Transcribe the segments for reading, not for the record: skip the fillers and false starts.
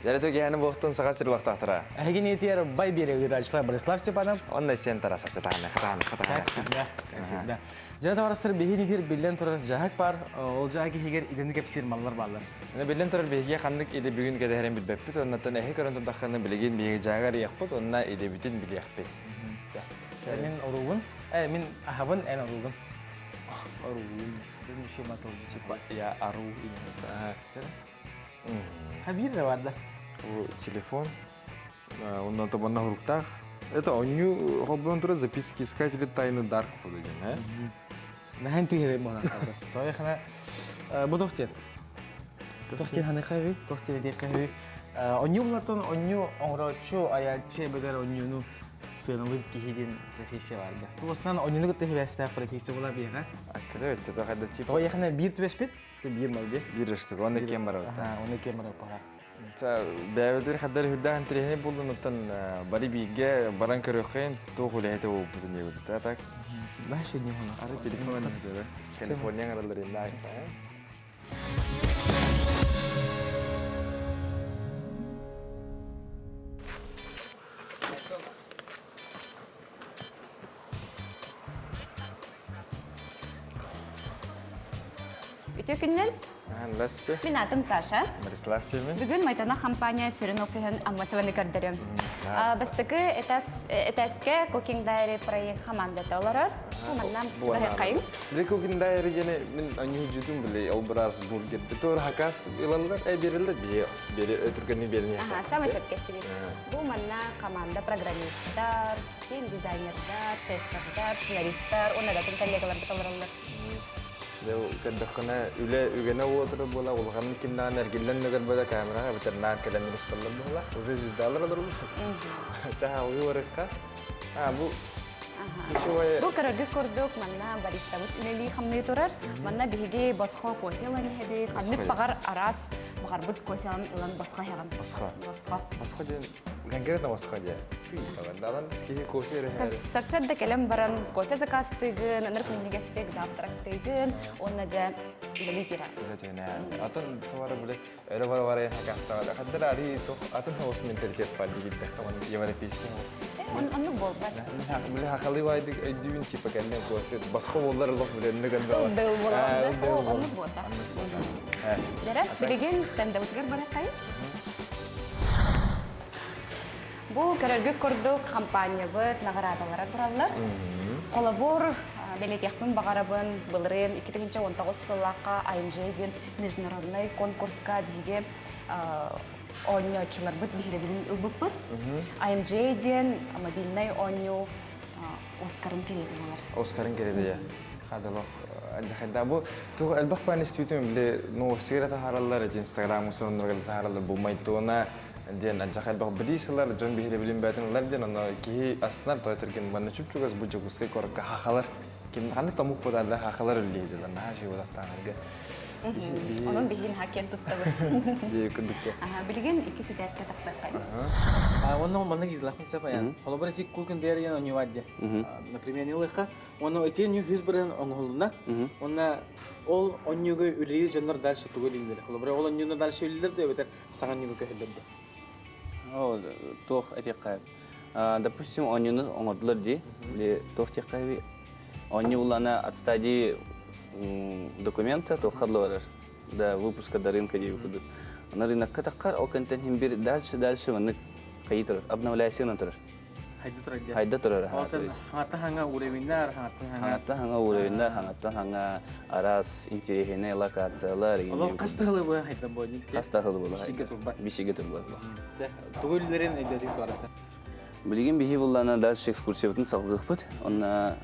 Жарето гены бохтун сага сырлактактыра. Әген етер бай берегі дальшылар Борислав Степанов. Ондай сен тараса чатаны хатаны. Как всегда. Жарето барыстыр беген етер билден тұрар жағак бар. Ол жағаки хегер иденді кепсер маллар балар. Мен билден турар беге ханнык иде бүгүн кедерен билбеппит. Оннан эхе көрөнтүн такканы билеген беге жагар якпыт. Онна иде бүтүн билякпыт. Мен оругун. Мен ахабын эн оругун. Оругун. Бен шо матылды. Я ару ине. Хабир да барда. О телефон. Оннан табанна хуруктак. Это оню хоббон тура записки искатели тайны дарк деген, Нахен тигере мона. Той хана бу доктор. Доктор хана кайбы, доктор де кайбы. Оню булатон оню оңрочу аяче бедер онюну сынылыр кихидин профессия барда. Тугустан онюну гытты хебеста профессия була бияга. Акырет, это когда типа. Той хана бир түбеспет, бир малды. Бир штук, он кем бар. Оны кем бар пара. Та бәведер хаддар хүрдән трехне булдын оттан бари биге баран көрөккен тоғулы әйті ол бұдын егуді. Так? Бәші не ғана? Ары телефон өтеді. Калифорнияң аралар енді айықта. Ütükünden Здравствуйте. мен атым Саша. Борислав Тимин. Бүгін майтана компания Сүрінофиген аммасываны көрдірім. Бастықы этәске Cooking Diary проект командаты оларар. Командам бәрі қайын. Біле Cooking Diary гене мен аню жүзім біле образ бургер. Бітор хакас илалар берілді бері өтіргені беріне. Сам өсіп кеттігіз. Бұл манна команда программисттар, film дизайнердар, тестердар, сценаристтар, онадатын коллегалар біталаралар. Дәу кәддәхне үле үгәнә ултыры була, ул һәм кимнән әргеллән нәгәр бәдә камерага ветеринар кәлән русталлар була. Уже звездалар дөрү. Чаһа уй варыкка. Бу Бұл көрөргө көрдік, манна бариста үлели хамны турар. Манна биһиге басқа кофелан хәбит. Аннык багар арас, багар бут кофелан илан басқа яган. Басқа ден конкретно басқа ден. Даван скиге кофе рәһәр. Сарсәдә кәләм баран кофе закастыгын, нәр күнегәстек завтрактыгын, онна да үлели кира. Атын товары белән әле бар хакастага. Хәддә ари атын хос менталитет бар дигән тәхмән европейский хос. Онны болбат. Биле хакалы вайды әйдүн типа кәләм кофе. Басқа буллар лох белән нәгән бар. Дәү булды. Онны бота. Дәрә билеген стендап үткәр бара кай. Бу көрөргө көрдүк компания бит наградалары тураллар. Колобор белек якын багарабын былрын 2019 сыллакка IMJ-ден международный конкурска биге ойночулар бит биребилин ылбыппыт. IMJ-ден мобильный ойну Оскарын келеді олар. Оскарын келеді, я. Хадалох. Анжахайда бу ту албах пан институтым биле но сигарета хараллар, Instagram усоннорга хараллар булмайтуна. Ден анжахайда бирисалар жон бихире билим бәтенләр ден аны ки аснар тойтырген баны чүпчүгас бу жугуска корка хахалар. Ким ханы тамук подалда хахалар үллейдилар. Нахи удактангы. Onun bihin hakem tuttadı. Diye kudukya. Bilgin ikisi tezke taksakay. Onun manna gidiyor mesela yani. Kolaborasyon Cooking Diary yani onu vaddi. Например, ne olursa onu öteye new yüz birin onulunda. Ona ol onюга üleyi canlar dersi tuğulindir. Kolaborasyon ol onюга dersi üledir de beter sana new köhülürdü. О, тох этикай. Допустим, онюны оңодлар ди. Тох текай. Онюлана отстади документа то хадлорар до выпуска до рынка где выходит. На рынок катакар, о контент бир дальше вон кайитер обновляйся на тор. Хайда тор. Хата ханга уревиндар, хата ханга арас интересные локациялар. Олов кастагылы бу хайда бойник. Кастагылы бу. Бишиге турбар. Тугуллерин эдерин тараса. Билген бихи буллана дальше экскурсия бутун салгык бут. Онна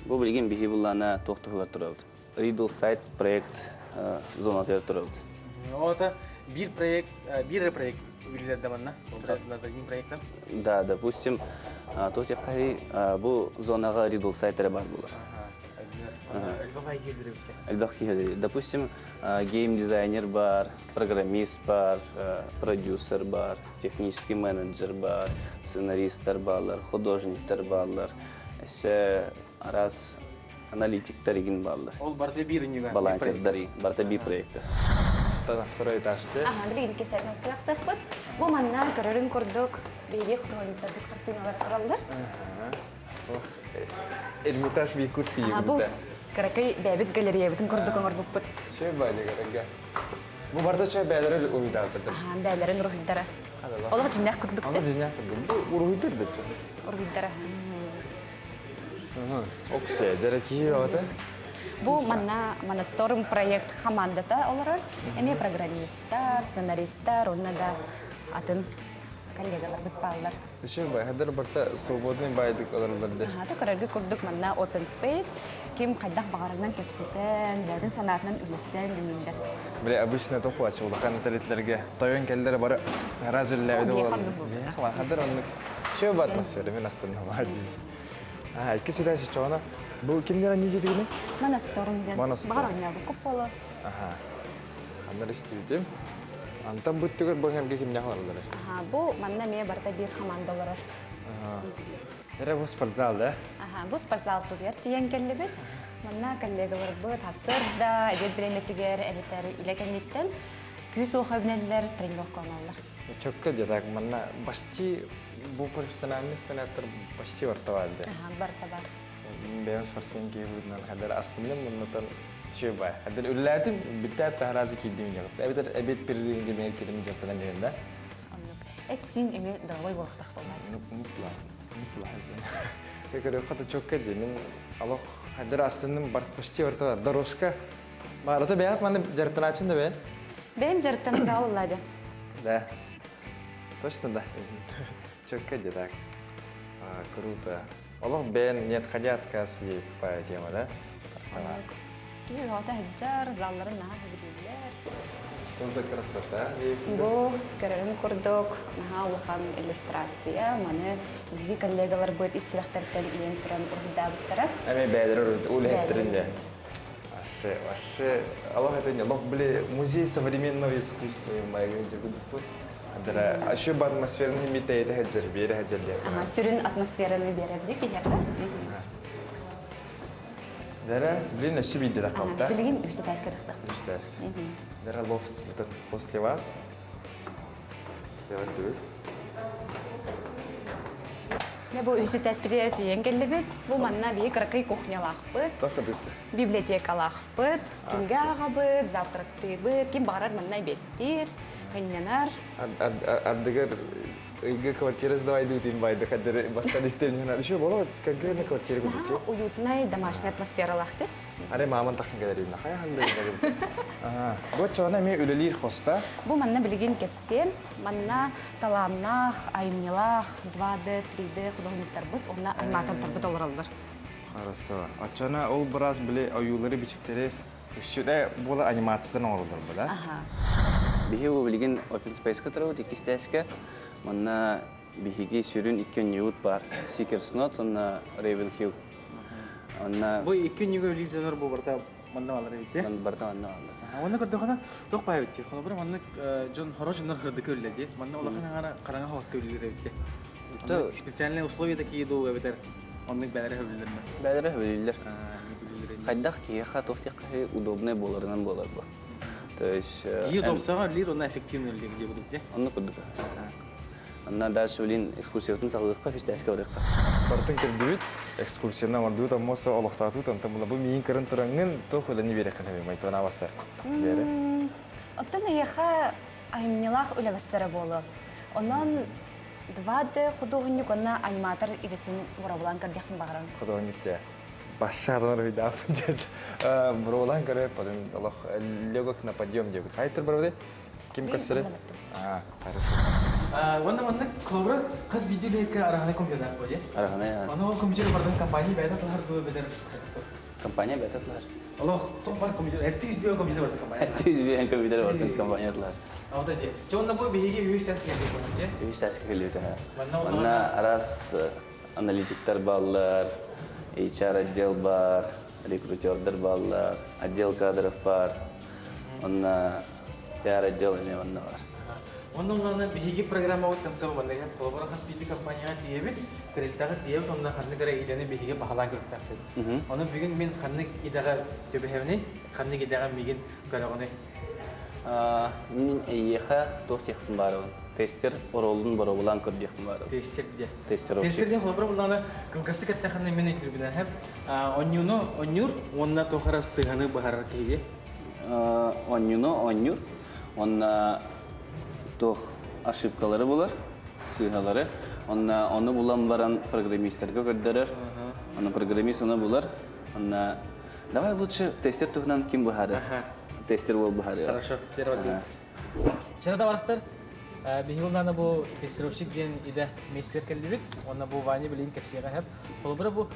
бу билген бихи буллана токтоглар турабыт. Riddle Site проект зона турабыт. Ота bir проект билерде банна. Обратладагин проекттар. Да, допустим, тот якай бу зонага Riddle Site бар булар. Допустим, гейм-дизайнер бар, программист бар, продюсер бар, технический менеджер бар, сценаристтар барлар, художниктар барлар, раз аналитиктар еген барлар. Ол барта бир университет. Балансердари, барта бир проекты. на второй этаж, да? Ага, билигин кесет наскылак сыхпыт. Бу манна көрөрүн көрдүк. Биги художниктар бит картиналар туралдар. Эрмитаж в Якутске Ага, бу егута. каракай бәбит галерея битин көрдүк оңор буппут. Чөй бәлі көрәгә. Бұл барда чөй бәлері ұйда отырды. Ага, бәлерин урухиддара. Олог жиннах кырдык Аны те. жинақ көрді. Бұл ұйдыр да чөй. Урухиддара. Оксе, дәрәкі оты. Бу манна сторм проект командата олар. Эме программисттар, сценаристтар, онна да атын коллегалар бит баллар. Чөй бәй, хәдер барда свободный байдык олар барды. Ага, то көрөргө курдук манна open space. Ким кайдах багарынан кепсетен, ләдин санатынан үлестен диминдер. Біле, обычно тоқу ачы олақан тәлетлерге тойон кәлдері бары разүлләуді Ол олар. бейхамды бұл. Бейхам, хәдер онны чөй бә атмосфера, мен астырна бады. Икі сетәсі чоғына. Бұл кімдер әне дедігіне? Мана сторм ден. Моносторм. Багар ойнабы көп болы. Ага. Қандар істейдім. Антан бұттығыр бұл әмге кімне қаларлары? Ага, бу манна ме барда бир командалар. Тәрі бұл спортзал, да? Ага, бу спортзал тугер тиен келлебит. Манна коллегалар бу тасыр да эдет биреметигер эбитер илекенниттен күз охабнеллер тренировка алалар. Чөккі дедак, манна башти бұл профессиональный станаттар башти вартавады. Ага, барта бар. Бәйім спортсмен кейбудынан қадар астымнен мұннатан шөй бай. Қадар үліләтім біттәт тағыразы кейдім еғыпты. Әбетер әбет перелігінге мен келімін жаттынан деген да? Эт син эме дағой болықтақ болмайды. Нупла хаздан. Кекері қаты чөккі де, мен алақ қадар астымнен башти вартавады. Дорожка. Мағарата бәйғат маны жартын ачын да бәйін? Бәйім жарықтан да олады. Да. Точно да. Чөккі де так. Круто. Олық бәйін нет хотят кәсі по тема, да? Ки рота хаджар, залларын наға хабидиллер. Что за красота? Бу көрөрүн курдук, наға улахан иллюстрация, маны биги коллегалар быт исүрәхтәртен иен туран урдабыттара. Әме бәдір өлі әттерінде. Вообще, Аллах это не. Аллах были музей современного искусства, моя говорит, вот. Адыра, ашы ба атмосфераны митейді хаджар, бері хаджар деп. Ага, сүрін атмосфераны берерді кегерді. Дара, блин, ашы бейді да қалды, да? Білген үсті тәскі тақсақ. Үстәскі. Дара, лофт после вас. Давай, дуй. Бу үсті тәспіде түйен келді бет. Бу манна бейі қырқай кухнялақ быт, Так, адықты. библиотекалақ быт, кімге аға быт, завтракты быт, кім бағарар манна беттер, көннянар. Адыгар, үйге квартира сдавай дутин байды, қадыр бастан істерін ғана. Еще болады, конкретно квартира көтетсе. Уютный домашний атмосфералақты. Аре маман тақын кәдерін, қая қандай. Бұл чоғына мен өлелер хоста. Бу манна білген кепсе, манна таламнақ, айымнелақ, 2D, 3D художниктар быт, онна айматантар быт олыралдар. Хорошо. Ачана ол біраз біле аюлары бичіктері үшіде бұл анимациядан орылдар бұл, да? Ага. Бихи бұл білген Open Space кітірі өт, екістәскі. Манна бихиги сүрін 2 ньют бар. Seeker's Note, онна Ravenhill. Онна Бу 2 ньюга лидер бу барда манна алар бит. барда онна алды. Оны көрдө хана ток бай бит. Хана бир манна Джон Хорошиннар хырды көлледи. Манна улахан гана караңга хавас көлледи бит. То специальные условия такие ду бетер. Онның бәләре хәбиләрме? Бәдірі білілер. Қайдақ кейеқа тоқтеққа удобный боларынан болады бұл. То есть... И удобсаға лир, оны эффективный лир деп бұдық, Оны күрдік. Онна дальше білін экскурсиятын сағылыққа фестәске барыққа. Бартын келдібіт, экскурсияна ордуыт, аммоса олықтатуыт, антын бұла бұл мейін кірін тұраңын тоқ өліні берекін әбей, майтуына басы. Оттан аяха айымнелақ өлі бастары болу. Онан 2D художник, онна аниматор идетін бұрабылан кірдеқін бағыран. Художникте. Башардан рөйді апын деді. Бұрабылан кірі, потом Аллах легок на подъем дебіт. Қайтыр бұрабыды? Кем көсірі? Хорошо. Онна клубра қыз видеолерге арағаны компьютер қойды. Арағаны, я. Оны ол компьютер бардың компания бәйді тұлар бұл бәдер. Компания бәтітлер. Аллах, тоқ бар компьютер, әттіз бер компьютер бардың компания. Әттіз бейін компьютер бартын компаниятылар. Ауда де. Онна бұл бейге үйістәс келді бұл, де? Фестәске келді. Манна Онна арас аналитиктер баллар, HR отдел бар, рекрутердер баллар, отдел кадров бар. Онна PR отдел еме онна бар. Онна бейге программа өт концепт бандай, қолабара қас бейді компанияға тиебет, кірелтағы тиебет, онна қанны кәрі идені бейге бағалан көріп тақтайды. Оны бүгін мен қанны идаға төбі хәвіне, қанны идаға меген көріғыны Мен эйеха тох техтин барабын. Тестер оролдун барабылан көрдехтин барабын. Тестерде. Тестер общий. Тестерден холбар булганы кылгасы кеттаханы мен интервьюдан һәм оннюр онна тохара сыганы бахар кейде. Оннюр. Онна тох ошибкалары булар, сыгалары. Оны булан баран программисттерге көрдөрөр. Аны программист оны булар. Давай лучше тестер тухнан ким бахары. Тестер бол бахары. Хорошо. Чарада барыстар. Бихилнаны бу тестировщик ден иде мастер келдибит. Онна бу вани билин кепсига һәм холбара бу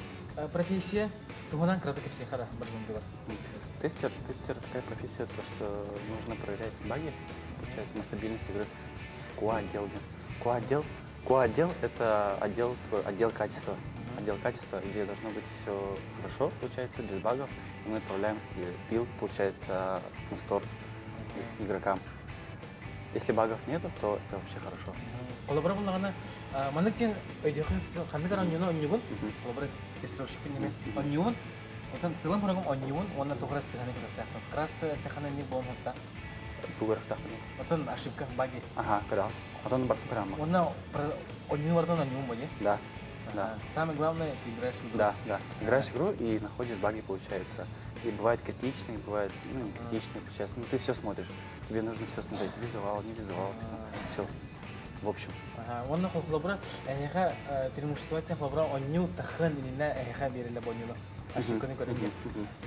профессия тухнан крата кепсига барган бар. Тестер такая профессия, то, что нужно проверять баги, получается, на стабильность игры. QA-отдел — это отдел качества. Отдел качества, где должно быть все хорошо, получается, без багов. И мы отправляем билд, получается, на стор игрокам. Если багов нету, то это вообще хорошо. Холбара булганы манныктен өйдөгө кандай оннюны оннюгун. Холбара тестировщик пенеме оннюгун. Отан сылам программ оннюгун, онна тогра сыганы көрөктө. Вкратце тахана не болмакта. Бугорах тахны. Отан ошибка баги. Ага, кыра. Потом бар программа. Онна оннюн вардан оннюн боли. Да. Самое главное, ты играешь в игру. Да. Играешь в игру и находишь баги, получается. И бывает критичные, бывает не критичные, получается. Ну, ты все смотришь. Тебе нужно все смотреть. Визуал, не визуал. Все. В общем. Онна холбара эха преимущество тем холбара онню тахан инна эха береле бонюно. Ошибканы көрөгөн.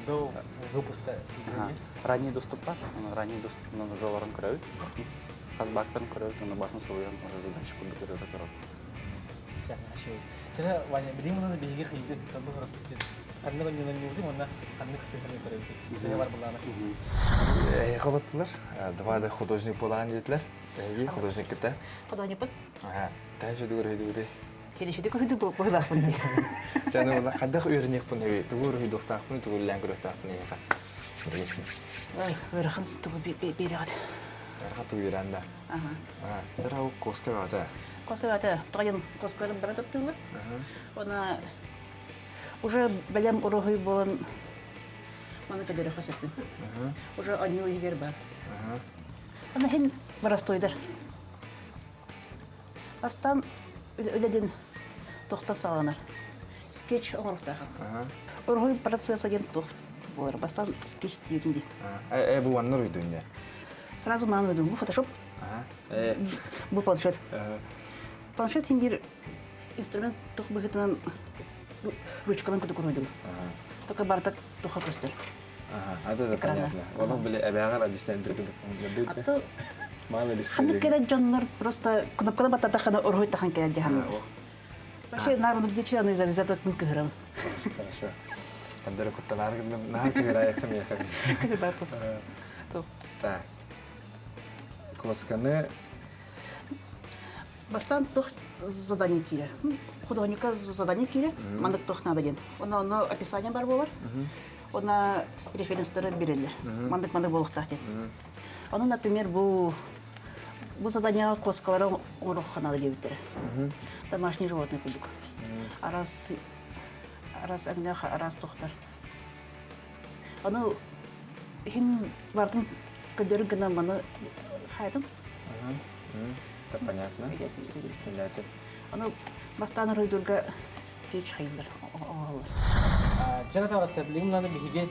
До выпуска игры. Ранний доступ бар. Ранний доступ на жоларын көрөбүт. Казбактарын көрөбүт, аны басын союн, задача курдук өтөтө турат. Жана Ваня, билим муну биге кыйды, сабы көрөп. Кандай оннюнан юрду, онна кандай сыганы көрөбүт. Сыгы бар булганы. Холоттылар. 2D художник болгон дейтилер. Художник кете. Художник бут. Тайжы дүгөрөйдү. Келешеде көйдү бойлакмын ди. Жана була кадак үйрөнекпин эби. Дүгөрөй доктакпын, дүгөрлән көрөктакпын эга. Ой, өрхөн тугу берет. Рахат үйрәндә. Тара у коска вата. Коскалата, тоген коскалым бара топтылы. Она уже белем урогой болон. Маны кадер хасапын. Уже оню игер бар. Она хин барастойдар. Астан үледен тохта саланар. Скетч оңрохтагы. Урогой процесс агент тох. Болар бастан скетч диринди. Бу ваннар үйдүндө. Сразу маны өдүм бу фотошоп. Бу планшет. Планшет бир инструмент тох быгытынан ручкалан көтө көрөйдүм. Только бартак тоха көстөр. Это понятно. Вот были обягар объяснять Ато мало ли что. Ханды кеде жоннор просто кнопканы бататахана оргой тахан кеде жахан. Вообще народу дичи аны за тот мук грам. Хорошо. Кандер кутталар на камера яхам. Баку. То. Так. Косканы Бастан тох задание кире. Художника задание кире. Мандык тох надо ген. Оны описание бар болар. Она референстары берелер. Мандык болуктар деп. Оны, например, бу задание коскалары ороханалы дептер. Домашний животный кубик. Арас агнах, арас тохтар. Оны хин бардын көдөрү гына маны хайдым. Это понятно. Оны бастан ройдурга скетч хайдыр. Жана тавраса билим муну биге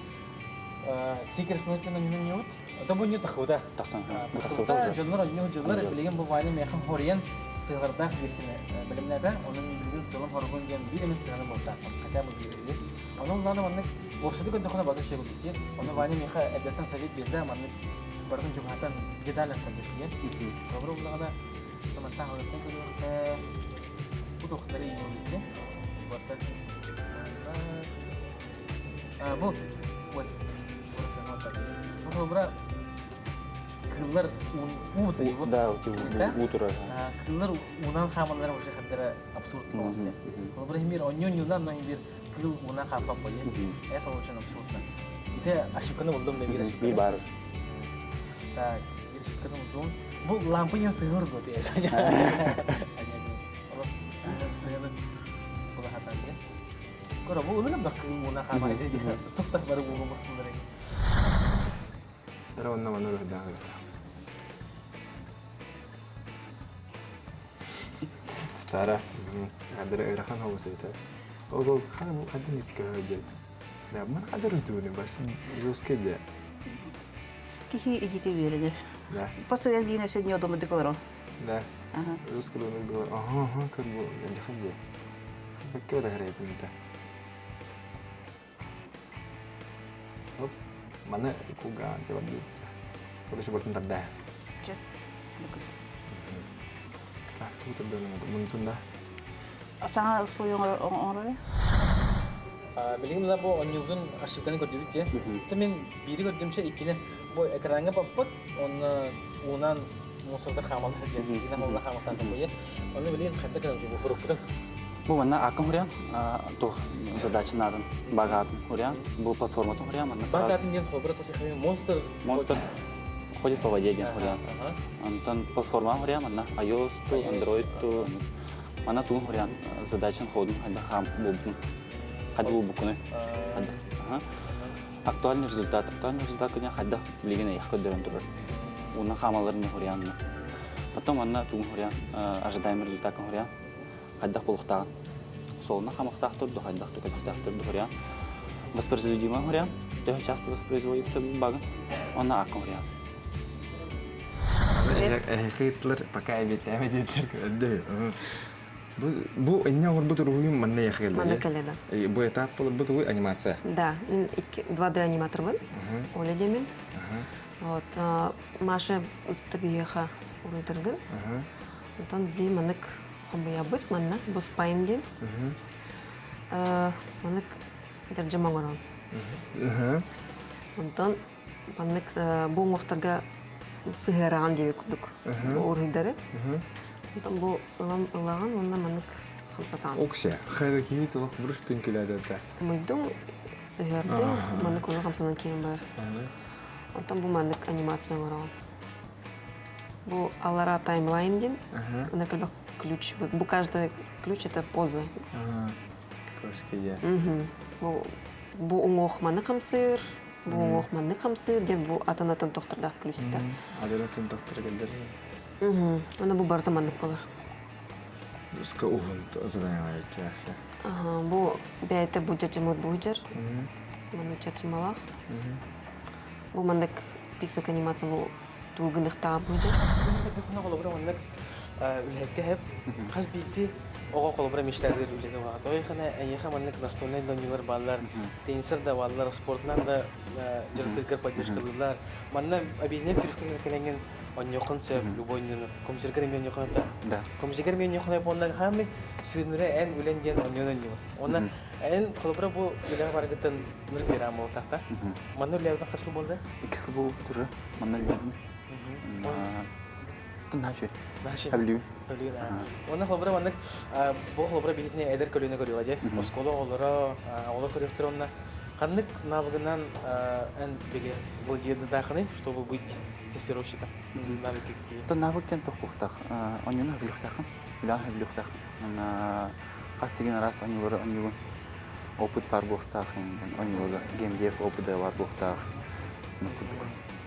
секрет ночуна нюнют. Это будет тахуда. Тасан. Жоннор билген бу вайны мехим хориян сыгырда версияны билимнәдә, onun билген сылым хоргон ген билимин сыгырын булса. Хотя бы билген. Onun ланы монны вебсайты көндөхөнө багы шегыл бите. Оны вайны меха әдәттән совет бирде, монны бардын жумхатан деталь калдырган. Добро булганда таматта халыктан көрөктө бу доктары инде. Bu, вот, bu kıllar uğdu bu. Да, утро. Kıllar uğunan xamallar уже kadar absurd olması. Bu bir onyon yunan bir kıl uğuna xapap koyuyor. Это очень абсурдно. İşte aşıkını buldum da bir aşık. Bir bar. Так, bir aşıkını buldum. Bu lampayı sığır bu diye. Sığır. Bu da hata diye. Kora bu ulun da kılmuna xamay dedi. Tufta var bu mustandırı. Равно манур да. Tara, ada erakan hawa saya tak. Oh, kalau ada nih kerja. Nah, mana ada itu nih bas, terus kerja. Кихи идите верите. Nah, Постоянно дина сегодня дома декором. nah, Ага. terus kalau nih aha, kerja, yang kerja. Pakai udah hari ini tak. Oh, mana aku gak jawab dulu. Kalau coba bentar dah. Чё? Так, тут это muncul dah. Саңа слой оңоры. Билигин да бу онюгун ошибканы көрдүбүт же. То мен бири көрдүмчө икине бу экранга баппак, оны унан мусордар хамалдар же. Ина холна хаматтан бу. Оны билин кандай көрдү бу хурукпудан. Бу манна акын хурян, то задача надан багатын хурян, бу платформатын хурян, манна сразу. Багатын ден хобра то се монстр. Монстр ходит по воде один хурян. Ага. Антон платформа хурян, манна iOS, то Android, то манна тун хурян, задачан ходун, хада хам бубн. Хада бубкуны. Хада. Актуальный результат, конечно, хада билигин аяк көдөрөн турат. Уна хамаларын хурян. Потом манна тун хурян, ожидаемый результат хурян. Хаддах булхтаган. Солна хамахтах турду, хаддах тукадахтах турду хурян. Воспроизводимый хурян. Тёха часто воспроизводится баган. Она акон хурян. Hitler pakai BTM Hitler ada. Bu ini orang betul ruhim mana ya Hitler? Mana keleda. Bu etap betul animasi. Да, мен 2D аниматормын. Оля демен. Вот, Маша табиха урыдыргын. Онтон би манык хомбая бит манна бус пайндин. Манык дәрҗәмә горон. Онтон манык бу мохтарга сыгыраган дип күрдүк. Урыдыры. Онтон бу ылаган монда манык хамсатан. Окся, хайда кими толық бұрыш түнкіледі әді. Мойдың сыгырды, манык уже хамсанан кейін бар. Онтон бу манык анимация горон. Бу алара таймлайн дин. Например, ключ. Бу каждый ключ это поза. Көшке я. Бу уңох манык хамсыр, бу уңох манык хамсыр, ден бу атанатын тохтарда ключта. Адалатын доктор келдер. Ана бу барда манык болар. Ска уғын задания айтчасы. Бу бәйті бу жәржемот бу жар. Манык жәржемалақ. Бу манык список анимация бу тугындықта бу жар. Бuna kolabora onlar ülkede hep kas bildi oğa kolabora meşlerdir ülkede var. Toyxana ayyaxa manlık настольный oyunlar ballar, tenisler de ballar, sportlar da jırtırkar поддержкалылар. Манна объединен фиркелеген оньёкын сөп любой ойнunu. Компьютер мен ойнёкын да. Да. Компьютер мен ойнёкын yaponlar hamı sürünüre en ülengen oynuyor. Ona en kolabora bu ülke bargıtın nır beram oltakta. Манна ülkeden kaslı boldu. İkisi bu türü, manna lübün. Тунаши. Наши. Хаблю. Оны хлопра мандык бу хлопра билетине эдер көлөнө көрүп же. Осколо олора ола көрөптөр онна. Кандык навыгынан эн биге бу жерде дахны, чтобы быть тестировщиком. Навыки какие? То навыктен тохпухтах. Онюна хблюхтахын. Уля хблюхтах. На хасигин раз онюлары онюгун. Опыт бар бухтах. Онюлары геймдев опыты бар бухтах.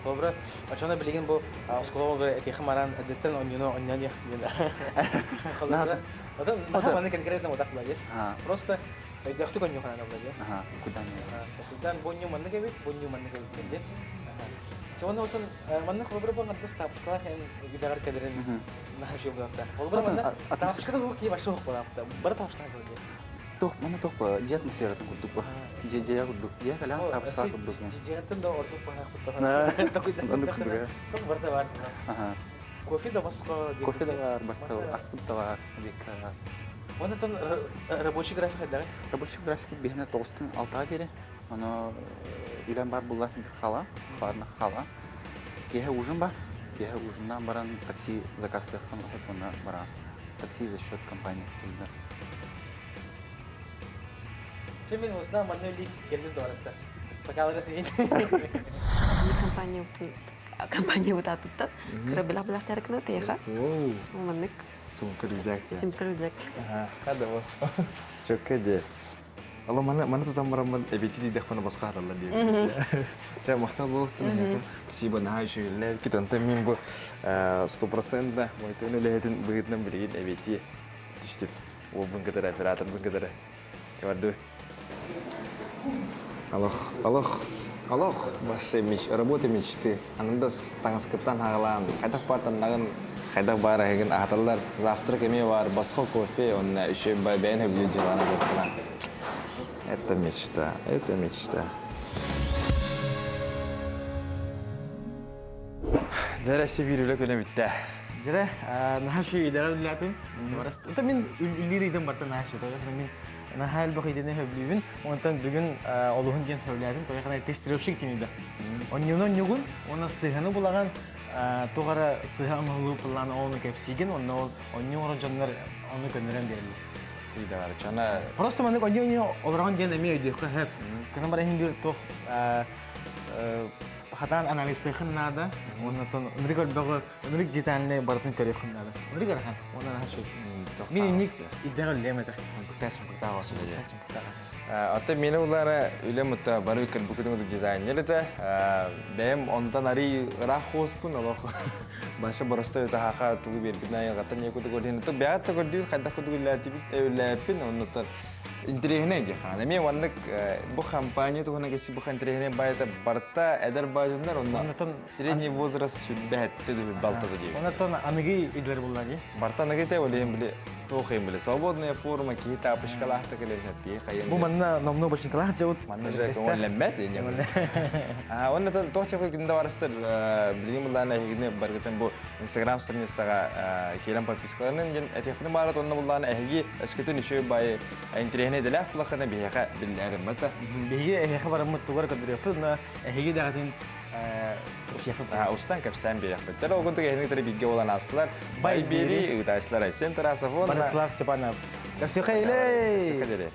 Хлопра ачана билеген бу осколо олора эки хамаран эдеттен онюно онняне. Хлопра. Одан нахаманы конкретно вот так бладе. Просто яхты коню хана бладе. Ага, куда не? Dan bonyo mana kebit, bonyo mana kebit kerja. Cuman waktu mana kalau berapa ngerti staff sekolah yang kita kan kaderin nah sih berapa. Kalau berapa mana tahap sekarang gue kira masuk berapa. Berapa tahap sekarang saja. Тох, mana тох по jet атмосфера там курдук ба. Же курдук. Же калян тапсак курдук. Жижиган да ордук панах курдук. Аны курдук. Тох берде бар. Ага. Кофе да басқа. Кофе да бар, бакта аспут да бар. Вика. Оны тон рабочий график да. Рабочий график бегне 9-тан 6-га бере. Аны үйлән бар булла бир хала, халарны хала. Кеһе ужин бар. Кеһе ужиннан баран такси заказ тәфән хатына бара. Такси за счет компании тилдер. Кемен узна маны лик келди дораста. Покалары тин. Компания вот атыттан. Кыра билах тарыкны тыйха. Воу. Манык Сумка рюкзак. симка рюкзак. Ada bu. Çok aja. Allah mana tetap merambat EBT tidak pernah basah Allah dia. Saya maktab bu tuh ya. Si benar sih le kita nanti mimbu 100% dah. Mau itu nih lihatin begitu begitu EBT. Düştüm. O bun kadar operator bun kadar. Gördü. Алох, ваша работа мечты. Анында таңсыкыттан ағылан, қайдақ бар таңдағын, қайдақ бар ағын ағаталар, завтрак еме бар, басқа кофе, онына үші бәйін өбілі жылана бертіна. Это мечта, это мечта. Дәрәсі бирілі көне бітті. Жара, нахашы идара билатын. Это мен үллериден барта нахашы. Мен нахал бахидене хөблүбүн. Онтан бүгүн олугун ген хөбләдин. Тояхана тестировщик тимиде. Оннюнон нюгун, она сыганы булаган тогара сыган улу план оны кепсиген, онню орожандар оны көнөрөн берди. Идара чана Просто маны онню олорган ген эме өйдө хэп. Кана бара хиндир тох хатан анализтэй хыннада. Онтон нригор бага нриг детальный бартын көрөй хыннада. Нригор хан, онан хашуу. Мен ник идегал лемета. Күтәсін осы бәде. Ата мені олары үлем ұтта бары өкір бүкідің дизайнер еті. Бәйім ондан ари ұрақ қоспын, олық башы бұрысты өті хақа тұғы бергін айын ғаттан не көті көрден ұтты. Бәғатты көрдейін, қайда көті өләпін, онын интерегіне дейхан. Мен вандық бұл компания тұғына кесі бұл интерегіне байыта барта әдір бажындар, онын средний возраст сүрбәтті дөбі балтығы дейін. Оннан анығы идлер бұллар. Барта нагите олем біле тоқым біле. Свободная форма, какие-то опышкалахты кілеріне пейхайын. Бұл манна намно башын калах жауыт. Манна жайка он ләммәт дейін. Оннан тоқча көкінде барыстыр. Білген бұлларына егіне барғытын бұл Instagram сырнесаға келен подпискаларының жен әтекпінің барат онна бұлларына әйге әшкетін үші бай интерегіне дәләқ бұлақына бейхақа білдәрім мәті. Беге әйге барамыт туғар көдір еқті, әйге дағатын Устан кәпсән берек біттер. Ол күнді кәйінгі тәрі бейге olan aslılar Bay Beri, ұғдайшылар Айсен Тарасов. Борислав Степанов. Кәпсі қайлей!